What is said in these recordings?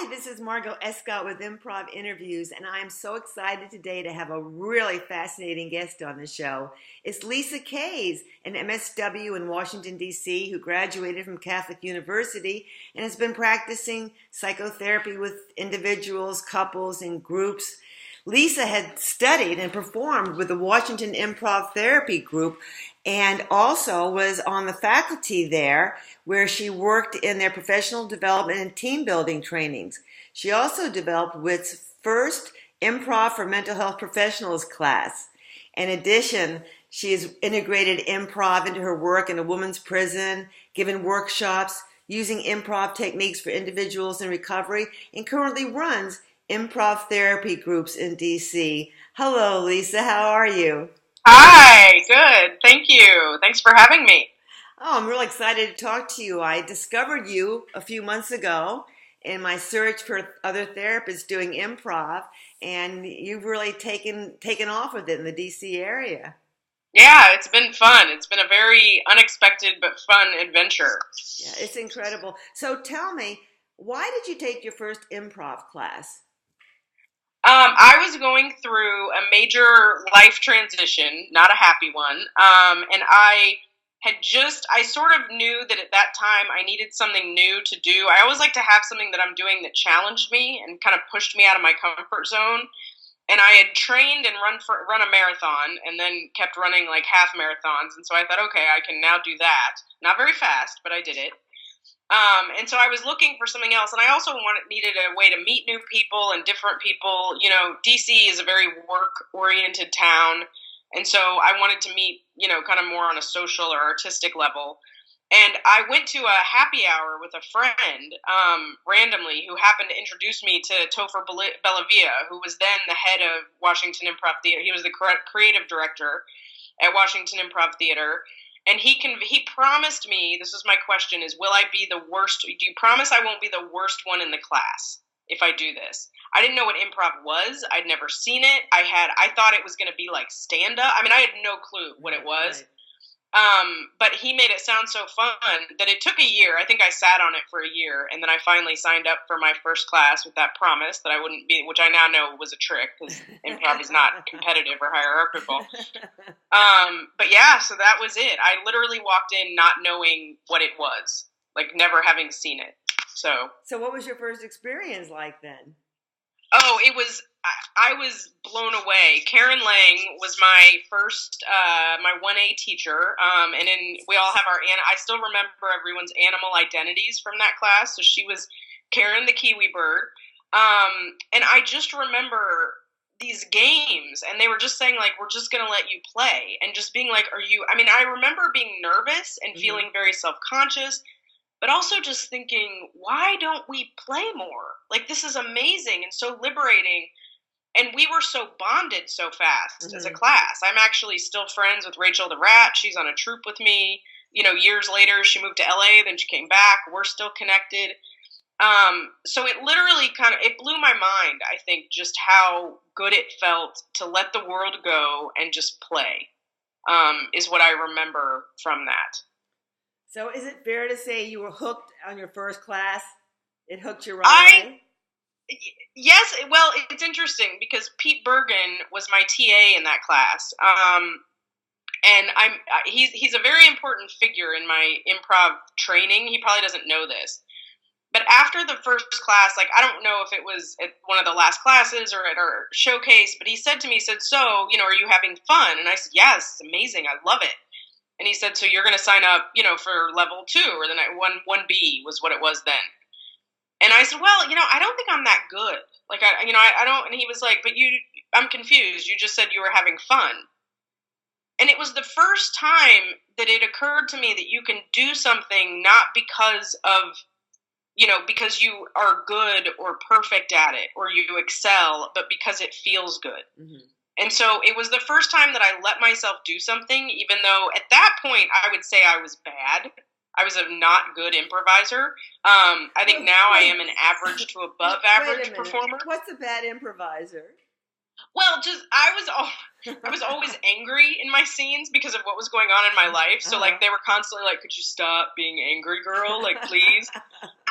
Hi, this is Margot Escott with Improv Interviews, and I am so excited today to have a really fascinating guest on the show. It's Lisa Kays, an MSW in Washington, D.C., who graduated from Catholic University and has been practicing psychotherapy with individuals, couples, and groups. Lisa had studied and performed with the Washington Improv Therapy Group and also was on the faculty there where she worked in their professional development and team building trainings. She also developed WIT's first Improv for Mental Health Professionals class. In addition, she has integrated improv into her work in a women's prison, given workshops using improv techniques for individuals in recovery, and currently runs improv therapy groups in DC. Hello, Lisa. How are you? Hi, good. Thank you. Thanks for having me. Oh, I'm really excited to talk to you. I discovered you a few months ago in my search for other therapists doing improv, and you've really taken off with it in the DC area. Yeah, it's been fun. It's been a very unexpected but fun adventure. Yeah, it's incredible. So tell me, why did you take your first improv class? I was going through a major life transition, not a happy one, and I sort of knew that at that time I needed something new to do. I always like to have something that I'm doing that challenged me and kind of pushed me out of my comfort zone. And I had trained and run a marathon and then kept running like half marathons. And so I thought, okay, I can now do that. Not very fast, but I did it. And so I was looking for something else, and I also needed a way to meet new people and different people. You know, DC is a very work-oriented town, and so I wanted to meet, kind of more on a social or artistic level. And I went to a happy hour with a friend randomly who happened to introduce me to Topher Bellavia, who was then the head of Washington Improv Theater. He was the creative director at Washington Improv Theater. And he promised me, this is my question, is will I be the worst? Do you promise I won't be the worst one in the class if I do this? I didn't know what improv was. I'd never seen it. I thought it was going to be like stand-up. I mean, I had no clue what it was. Right. But he made it sound so fun that it took a year. I think I sat on it for a year, and then I finally signed up for my first class with that promise that I wouldn't be, which I now know was a trick because improv is not competitive or hierarchical. But yeah, so that was it. I literally walked in not knowing what it was, like never having seen it. So, So what was your first experience like then? oh, I was blown away. Karen Lang was my first, my 1A teacher. And then we all have I still remember everyone's animal identities from that class. So she was Karen the Kiwi bird. And I just remember these games, and they were just saying, like, we're just going to let you play. And just being like, I remember being nervous and feeling very self-conscious, but also just thinking, why don't we play more? Like, this is amazing and so liberating. And we were so bonded so fast as a class. I'm actually still friends with Rachel the Rat. She's on a troupe with me. Years later, she moved to LA, then she came back. We're still connected. So it literally it blew my mind, I think, just how good it felt to let the world go and just play, is what I remember from that. So is it fair to say you were hooked on your first class? It hooked you right away? Yes, well, it's interesting because Pete Bergen was my TA in that class. And he's a very important figure in my improv training. He probably doesn't know this. But after the first class, like, I don't know if it was at one of the last classes or at our showcase, but he said to me, so, are you having fun? And I said, yes, it's amazing. I love it. And he said, so you're going to sign up, for level 2 or the 1B was what it was then. And I said, well, I don't think I'm that good. Like, I don't, and he was like, but I'm confused. You just said you were having fun. And it was the first time that it occurred to me that you can do something not because of, because you are good or perfect at it or you excel, but because it feels good. Mm-hmm. And so it was the first time that I let myself do something, even though at that point I would say I was bad. I was a not good improviser. I think now I am an average to above average performer. What's a bad improviser? Well, I was always angry in my scenes because of what was going on in my life. So like they were constantly like, "Could you stop being angry, girl? Like, please."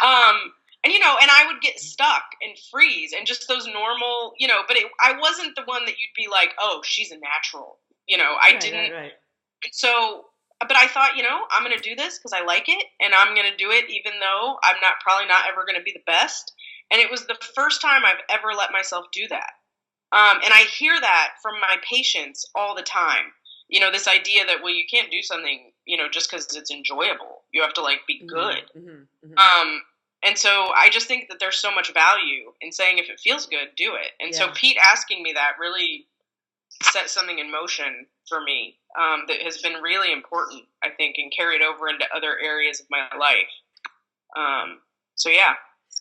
And and I would get stuck and freeze and just those normal, but I wasn't the one that you'd be like, oh, she's a natural. I didn't. Right. So, but I thought, I'm going to do this because I like it, and I'm going to do it even though I'm probably not ever going to be the best. And it was the first time I've ever let myself do that. And I hear that from my patients all the time. This idea that, well, you can't do something, just because it's enjoyable. You have to be good. Mm-hmm. Mm-hmm. And so I just think that there's so much value in saying, if it feels good, do it. And so Pete asking me that really set something in motion for me that has been really important, I think, and carried over into other areas of my life. So, yeah.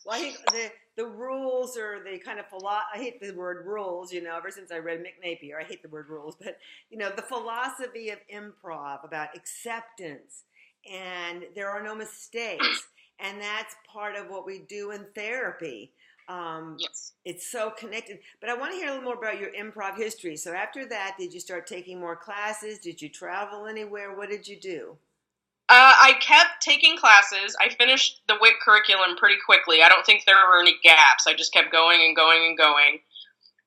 Well, I think the rules or the kind of I hate the word rules, ever since I read Mick Napier, I hate the word rules, but, the philosophy of improv about acceptance and there are no mistakes. And that's part of what we do in therapy. Yes. It's so connected. But I want to hear a little more about your improv history. So after that, did you start taking more classes? Did you travel anywhere? What did you do? I kept taking classes. I finished the WIC curriculum pretty quickly. I don't think there were any gaps. I just kept going and going and going.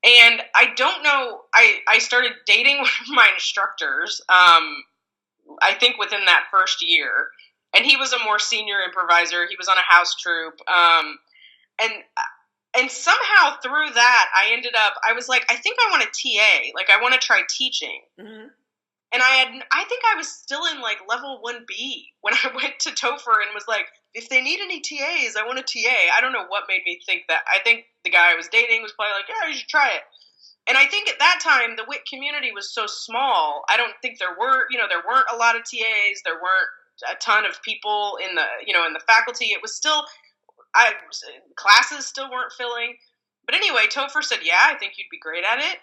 And I don't know, I started dating one of my instructors, I think within that first year. And he was a more senior improviser. He was on a house troupe. And somehow through that, I was like, I think I want to TA. I want to try teaching. Mm-hmm. And I think I was still in level 1B when I went to Topher and was like, if they need any TAs, I want a TA. I don't know what made me think that. I think the guy I was dating was probably like, yeah, you should try it. And I think at that time, the WIC community was so small. I don't think there weren't a lot of TAs. There weren't a ton of people in the faculty. It was still, classes still weren't filling. But anyway, Topher said, yeah, I think you'd be great at it.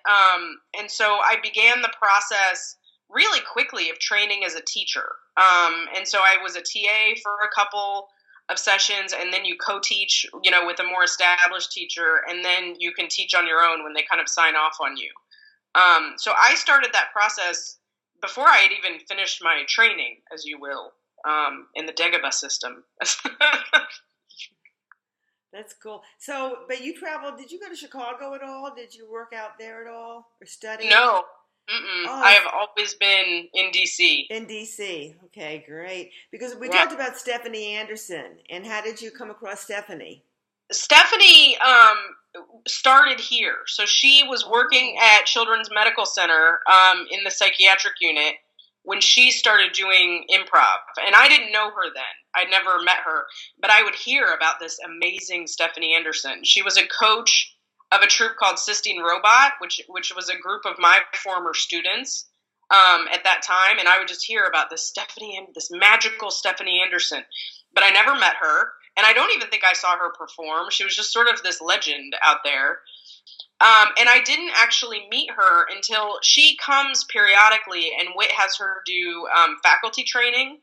And so I began the process really quickly of training as a teacher. And so I was a TA for a couple of sessions, and then you co-teach, with a more established teacher, and then you can teach on your own when they kind of sign off on you. So I started that process before I had even finished my training, as you will, in the Dagobah system. That's cool. So, but you traveled, did you go to Chicago at all? Did you work out there at all or study? No. Oh. I have always been in D.C. In D.C. Okay, great. Because we talked about Stephanie Anderson, and how did you come across Stephanie? Stephanie started here. So she was working at Children's Medical Center in the psychiatric unit when she started doing improv. And I didn't know her then. I'd never met her. But I would hear about this amazing Stephanie Anderson. She was a coach of a troupe called Sistine Robot, which was a group of my former students at that time, and I would just hear about this magical Stephanie Anderson, but I never met her, and I don't even think I saw her perform. She was just sort of this legend out there, and I didn't actually meet her until she comes periodically, and WIT has her do faculty training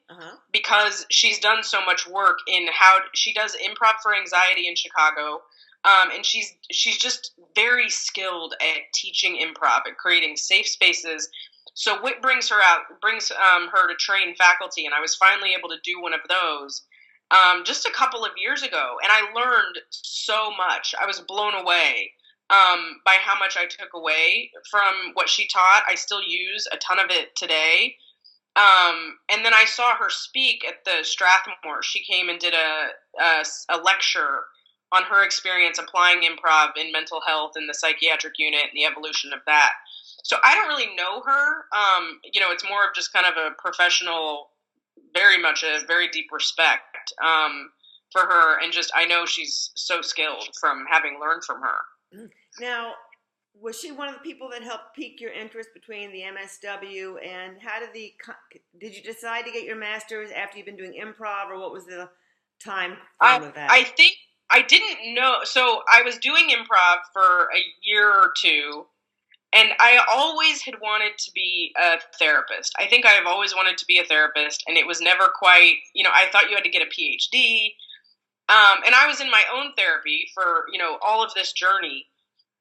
because she's done so much work in how she does improv for anxiety in Chicago. And she's just very skilled at teaching improv, at creating safe spaces. So WIT brings her to train faculty, and I was finally able to do one of those just a couple of years ago. And I learned so much. I was blown away by how much I took away from what she taught. I still use a ton of it today. And then I saw her speak at the Strathmore. She came and did a lecture on her experience applying improv in mental health in the psychiatric unit and the evolution of that. So I don't really know her. It's more of just kind of a professional, very much a very deep respect for her. And just, I know she's so skilled from having learned from her. Now, was she one of the people that helped pique your interest between the MSW and did you decide to get your master's after you've been doing improv, or what was the time frame of that? I think I didn't know. So I was doing improv for a year or two, and I always had wanted to be a therapist. I think I have always wanted to be a therapist, and it was never quite, I thought you had to get a PhD. And I was in my own therapy for, all of this journey.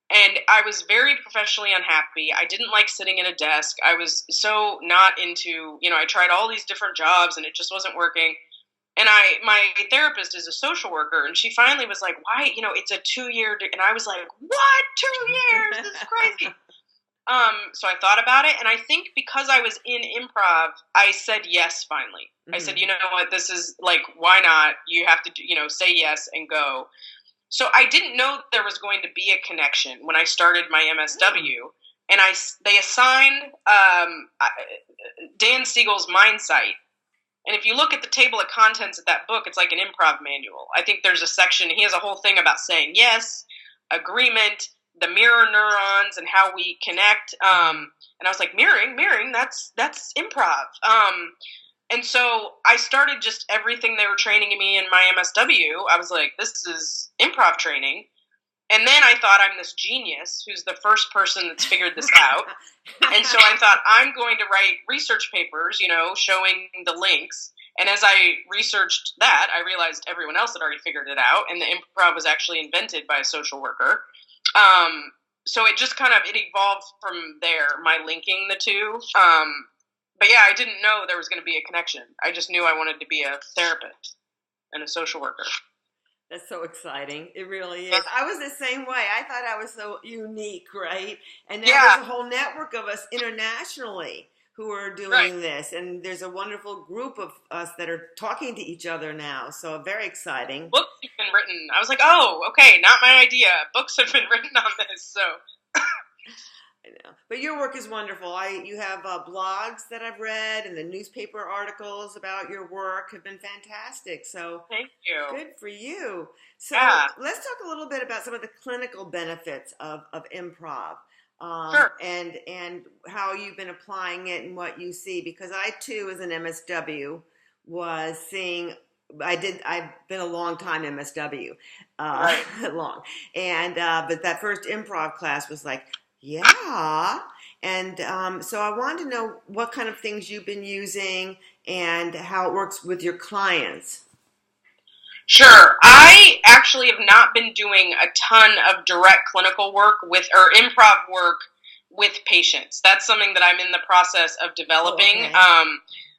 And I was very professionally unhappy. I didn't like sitting at a desk. I was so not into, I tried all these different jobs and it just wasn't working. And my therapist is a social worker, and she finally was like, "Why? It's a 2 year." And I was like, "What? 2 years? This is crazy." So I thought about it, and I think because I was in improv, I said yes finally. I said, "You know what? This is like, why not? You have to, say yes and go." So I didn't know there was going to be a connection when I started my MSW, and they assigned Dan Siegel's Mindsight. And if you look at the table of contents of that book, it's like an improv manual. I think there's a section, he has a whole thing about saying yes, agreement, the mirror neurons, and how we connect. And I was like, mirroring, that's improv. And so I started just everything they were training me in my MSW. I was like, this is improv training. And then I thought, I'm this genius who's the first person that's figured this out. And so I thought, I'm going to write research papers, showing the links. And as I researched that, I realized everyone else had already figured it out. And the improv was actually invented by a social worker. So it just it evolved from there, my linking the two. But yeah, I didn't know there was going to be a connection. I just knew I wanted to be a therapist and a social worker. That's so exciting. It really is. I was the same way. I thought I was so unique, right? And now there's a whole network of us internationally who are doing this. And there's a wonderful group of us that are talking to each other now. So very exciting. Books have been written. I was like, oh, okay, not my idea. Books have been written on this. So I know. But your work is wonderful. You have blogs that I've read, and the newspaper articles about your work have been fantastic. So thank you. Good for you. So let's talk a little bit about some of the clinical benefits of improv. Sure. And how you've been applying it and what you see. Because I too, as an MSW, was seeing. I've been a long time MSW, long, and but that first improv class was like. Yeah. And so I wanted to know what kind of things you've been using and how it works with your clients. Sure. I actually have not been doing a ton of direct clinical work or improv work with patients. That's something that I'm in the process of developing. Oh, okay.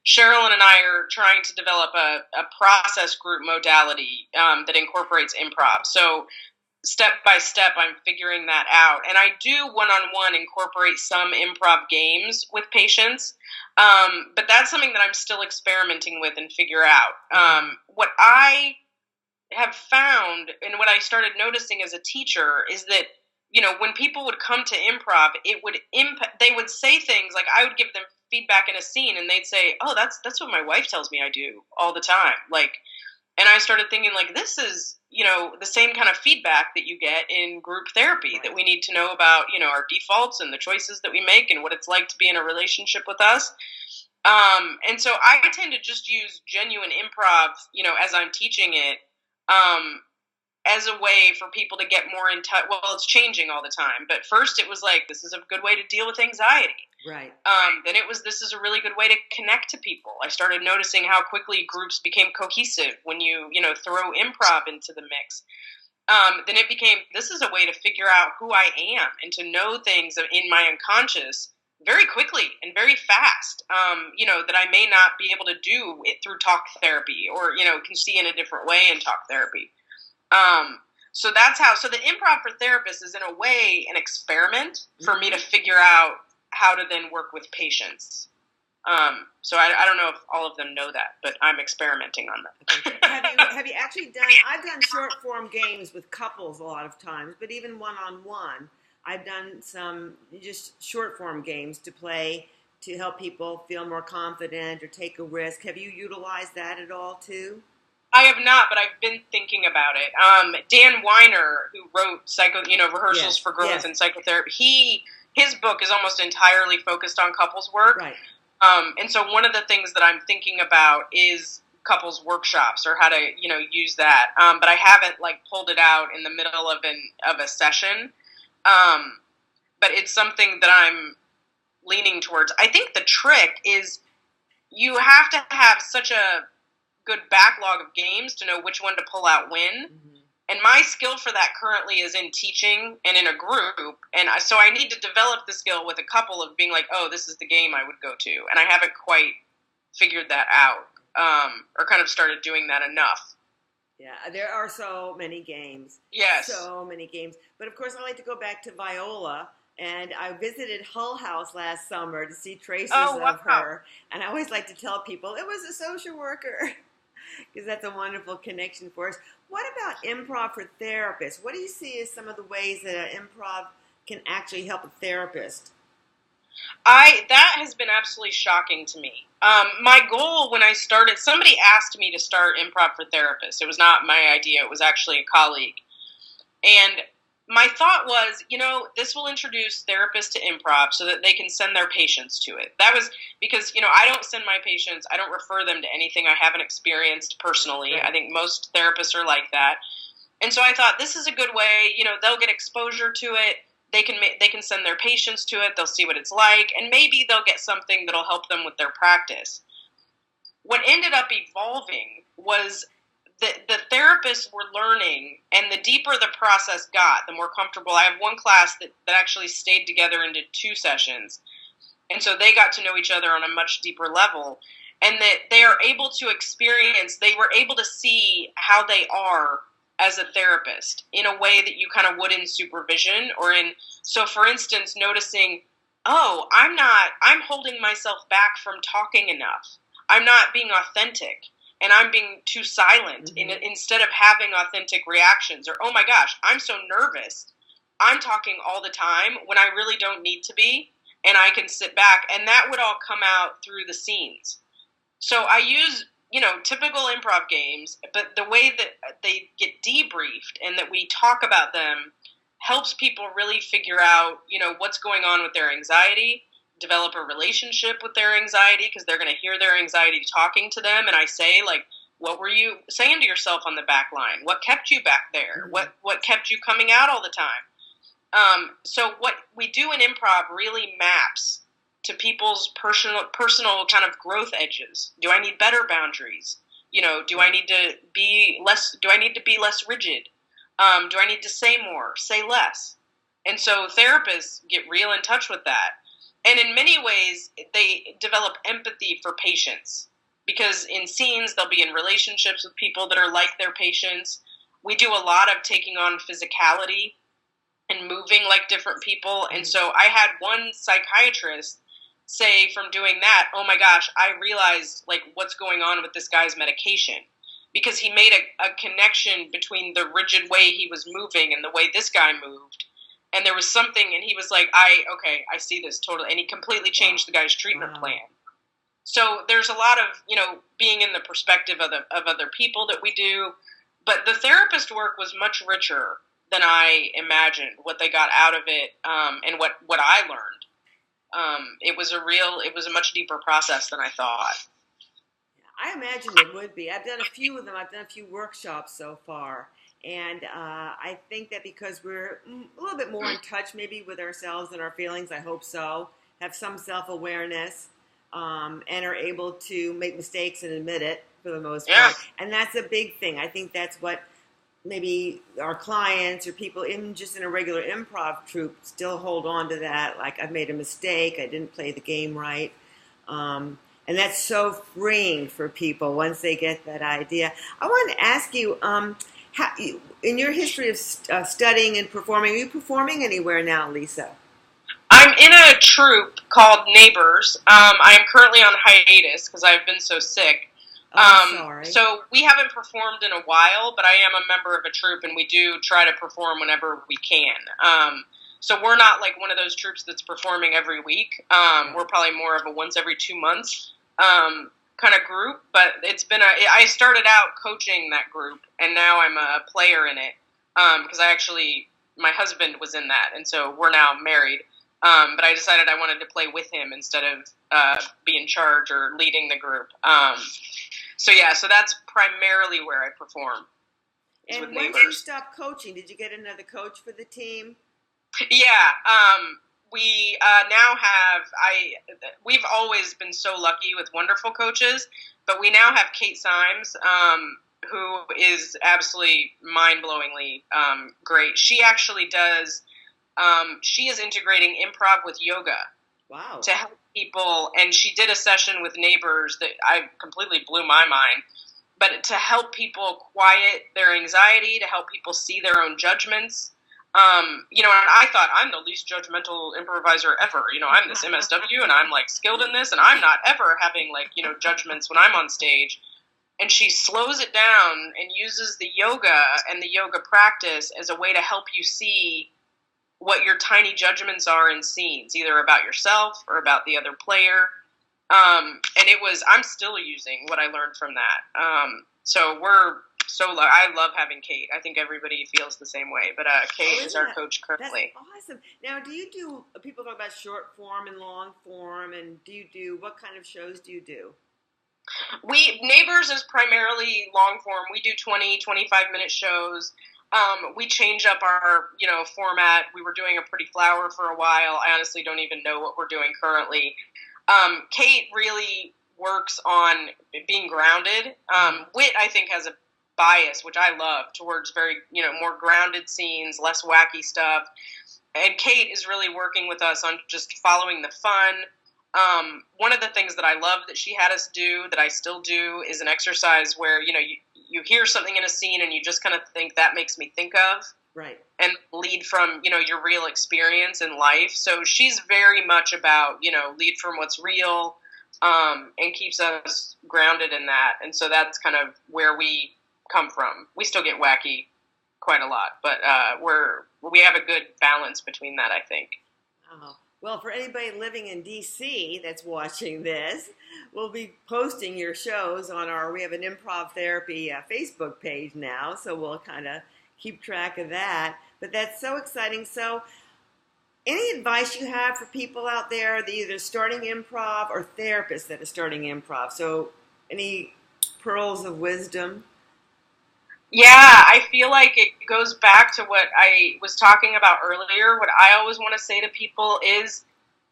Cheryl and I are trying to develop a process group modality that incorporates improv. So step by step, I'm figuring that out. And I do one-on-one incorporate some improv games with patients. But that's something that I'm still experimenting with and figure out. What I have found and what I started noticing as a teacher is that, when people would come to improv, they would say things like I would give them feedback in a scene and they'd say, oh, that's what my wife tells me I do all the time. And I started thinking this is, the same kind of feedback that you get in group therapy, that we need to know about, our defaults and the choices that we make and what it's like to be in a relationship with us. And so I tend to just use genuine improv, as I'm teaching it, as a way for people to get more in touch. Well, it's changing all the time. But first it was this is a good way to deal with anxiety. Right. Then it was, this is a really good way to connect to people. I started noticing how quickly groups became cohesive when you throw improv into the mix. Then it became, this is a way to figure out who I am and to know things in my unconscious very quickly and very fast, that I may not be able to do it through talk therapy or, can see in a different way in talk therapy. So that's so the improv for therapists is in a way an experiment for me to figure out how to then work with patients. So I don't know if all of them know that, but I'm experimenting on that. Have you actually done, I've done short form games with couples a lot of times, but even one-on-one, I've done some just short form games to play to help people feel more confident or take a risk. Have you utilized that at all too? I have not, but I've been thinking about it. Dan Weiner, who wrote Rehearsals for Growth and Psychotherapy, his book is almost entirely focused on couples work. Right. And so one of the things that I'm thinking about is couples workshops or how to, use that. But I haven't pulled it out in the middle of a session. But it's something that I'm leaning towards. I think the trick is you have to have such a good backlog of games to know which one to pull out when. Mm-hmm. And my skill for that currently is in teaching and in a group. And so I need to develop the skill with a couple of being oh, this is the game I would go to. And I haven't quite figured that out. or kind of started doing that enough. Yeah, there are so many games. Yes. So many games. But of course, I like to go back to Viola. And I visited Hull House last summer to see traces of her. And I always like to tell people it was a social worker because that's a wonderful connection for us. What about improv for therapists? What do you see as some of the ways that improv can actually help a therapist? That has been absolutely shocking to me. My goal when I started, somebody asked me to start improv for therapists. It was not my idea. It was actually a colleague. And my thought was, this will introduce therapists to improv so that they can send their patients to it. That was because, I don't send my patients, I don't refer them to anything I haven't experienced personally. Right. I think most therapists are like that. And so I thought this is a good way, they'll get exposure to it. They can send their patients to it. They'll see what it's like, and maybe they'll get something that'll help them with their practice. What ended up evolving was the therapists were learning, and the deeper the process got, the more comfortable. I have one class that actually stayed together into 2 sessions, and so they got to know each other on a much deeper level, and that they are able to experience, they were able to see how they are as a therapist in a way that you kind of would in supervision so for instance, noticing, I'm holding myself back from talking enough. I'm not being authentic and I'm being too silent instead of having authentic reactions, or, oh my gosh, I'm so nervous. I'm talking all the time when I really don't need to be, and I can sit back, and that would all come out through the scenes. So I use typical improv games, but the way that they get debriefed and that we talk about them helps people really figure out, what's going on with their anxiety, develop a relationship with their anxiety, because they're going to hear their anxiety talking to them. And I say, what were you saying to yourself on the back line? What kept you back there? What kept you coming out all the time? So what we do in improv really maps to people's personal kind of growth edges. Do I need better boundaries? Do I need to be less rigid? Do I need to say more, say less? And so therapists get real in touch with that. And in many ways, they develop empathy for patients, because in scenes, they'll be in relationships with people that are like their patients. We do a lot of taking on physicality and moving like different people. And so I had one psychiatrist say from doing that, oh my gosh, I realized what's going on with this guy's medication, because he made a connection between the rigid way he was moving and the way this guy moved. And there was something, and he was like, I see this totally. And he completely changed the guy's treatment plan. So there's a lot of, being in the perspective of other people that we do. But the therapist work was much richer than I imagined, what they got out of it, and what I learned. It was a much deeper process than I thought. I imagine it would be. I've done a few of them. I've done a few workshops so far. And I think that because we're a little bit more in touch maybe with ourselves and our feelings, I hope so, have some self-awareness, and are able to make mistakes and admit it for the most part. And that's a big thing. I think that's what maybe our clients or people just in a regular improv troupe still hold on to that. Like, I've made a mistake. I didn't play the game right. And that's so freeing for people once they get that idea. I want to ask you, in your history of studying and performing, are you performing anywhere now, Lisa? I'm in a troupe called Neighbors. I am currently on hiatus because I've been so sick. Sorry. So we haven't performed in a while, but I am a member of a troupe, and we do try to perform whenever we can. So we're not like one of those troupes that's performing every week. We're probably more of a once every 2 months kind of group, but it's been I started out coaching that group, and now I'm a player in it, because my husband was in that, and so we're now married. But I decided I wanted to play with him instead of be in charge or leading the group. So that's primarily where I perform. And when did you stop coaching? Did you get another coach for the team? Yeah, we now have, we've always been so lucky with wonderful coaches, but we now have Kate Symes, who is absolutely mind-blowingly great. She actually does, she is integrating improv with yoga. Wow. people, and she did a session with neighbors that I completely blew my mind. But to help people quiet their anxiety, to help people see their own judgments. And I thought I'm the least judgmental improviser ever. I'm this MSW and I'm like skilled in this and I'm not ever having judgments when I'm on stage. And she slows it down and uses the yoga and the yoga practice as a way to help you see what your tiny judgments are in scenes, either about yourself or about the other player. I'm still using what I learned from that. I love having Kate. I think everybody feels the same way, but Kate is our coach currently. That's awesome. Now, people talk about short form and long form, and what kind of shows do you do? Neighbors is primarily long form. We do 20, 25-minute shows. We change up our, format. We were doing a Pretty Flower for a while. I honestly don't even know what we're doing currently. Kate really works on being grounded. Whit, I think, has a bias, which I love, towards very, more grounded scenes, less wacky stuff. And Kate is really working with us on just following the fun. One of the things that I love that she had us do, that I still do, is an exercise where, you hear something in a scene and you just kind of think, that makes me think of. Right. And lead from, your real experience in life. So she's very much about, lead from what's real, and keeps us grounded in that. And so that's kind of where we come from. We still get wacky quite a lot, but we have a good balance between that, I think. Oh. Well, for anybody living in D.C. that's watching this, we'll be posting your shows we have an Improv Therapy Facebook page now, so we'll kind of keep track of that. But that's so exciting. So any advice you have for people out there that either starting improv or therapists that are starting improv? So any pearls of wisdom? Yeah, I feel like it goes back to what I was talking about earlier. What I always want to say to people is,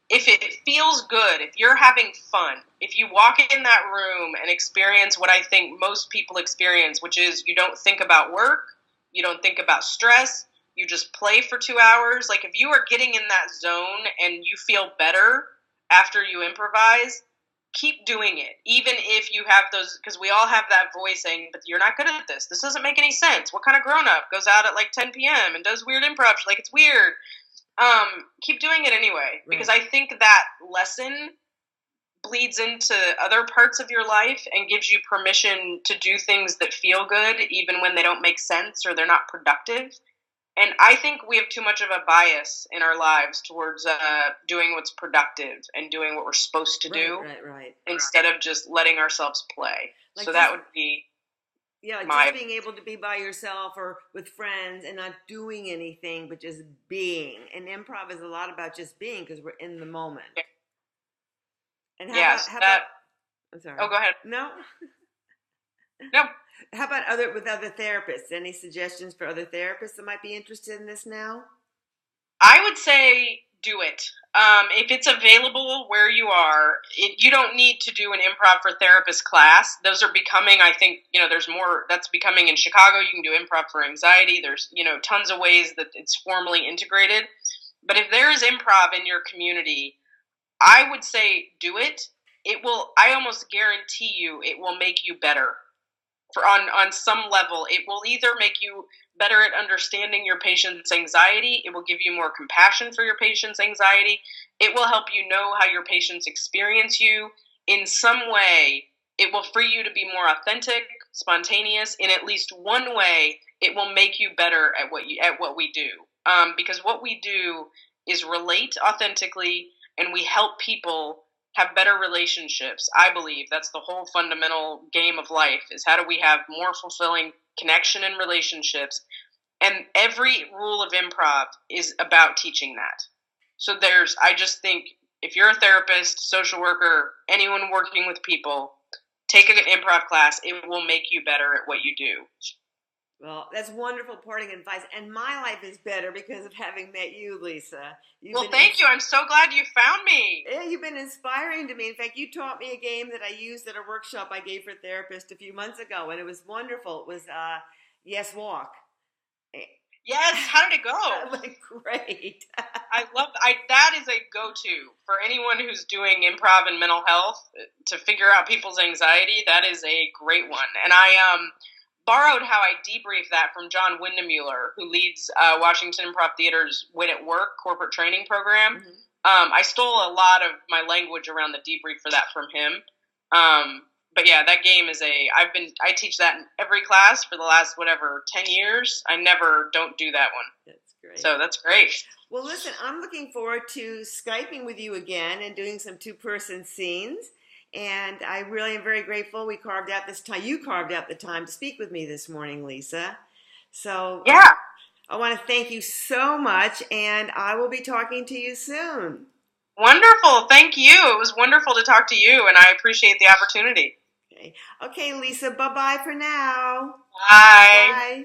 if it feels good, if you're having fun, if you walk in that room and experience what I think most people experience, which is you don't think about work, you don't think about stress, you just play for 2 hours. Like, if you are getting in that zone and you feel better after you improvise, keep doing it, even if you have those, because we all have that voice saying, but you're not good at this. This doesn't make any sense. What kind of grown-up goes out at 10 p.m. and does weird improv? It's weird. Keep doing it anyway, because I think that lesson bleeds into other parts of your life and gives you permission to do things that feel good, even when they don't make sense or they're not productive. And I think we have too much of a bias in our lives towards doing what's productive and doing what we're supposed to do, instead of just letting ourselves play. That would be just being able to be by yourself or with friends and not doing anything, but just being. And improv is a lot about just being, because we're in the moment. Yeah. And how about I'm sorry. Oh, go ahead. No. How about with other therapists? Any suggestions for other therapists that might be interested in this now? I would say do it. If it's available where you are, you don't need to do an improv for therapist class. Those are becoming, I think, there's more that's becoming in Chicago. You can do improv for anxiety. There's, tons of ways that it's formally integrated. But if there is improv in your community, I would say do it. I almost guarantee you it will make you better. On some level, it will either make you better at understanding your patient's anxiety. It will give you more compassion for your patient's anxiety. It will help you know how your patients experience you. In some way, it will free you to be more authentic, spontaneous. In at least one way, it will make you better at what we do. Because what we do is relate authentically, and we help people have better relationships. I believe that's the whole fundamental game of life, is how do we have more fulfilling connection and relationships. And every rule of improv is about teaching that. So I just think if you're a therapist, social worker, anyone working with people, take an improv class. It will make you better at what you do. Well, that's wonderful parting advice. And my life is better because of having met you, Lisa. Thank you. I'm so glad you found me. Yeah, you've been inspiring to me. In fact, you taught me a game that I used at a workshop I gave for therapists a few months ago, and it was wonderful. It was Yes Walk. Yes. How did it go? It went great. that is a go-to for anyone who's doing improv and mental health to figure out people's anxiety. That is a great one. And I borrowed how I debrief that from John Windemuller, who leads Washington Improv Theater's Wit at Work corporate training program. Mm-hmm. I stole a lot of my language around the debrief for that from him. But yeah, that game is I teach that in every class for the last, 10 years. I never don't do that one. That's great. So that's great. Well, listen, I'm looking forward to Skyping with you again and doing some two-person scenes. And I really am very grateful you carved out the time to speak with me this morning, Lisa. So yeah, I want to thank you so much, and I will be talking to you soon. Wonderful. Thank you. It was wonderful to talk to you, and I appreciate the opportunity. Okay, Lisa, bye-bye for now. Bye. Bye.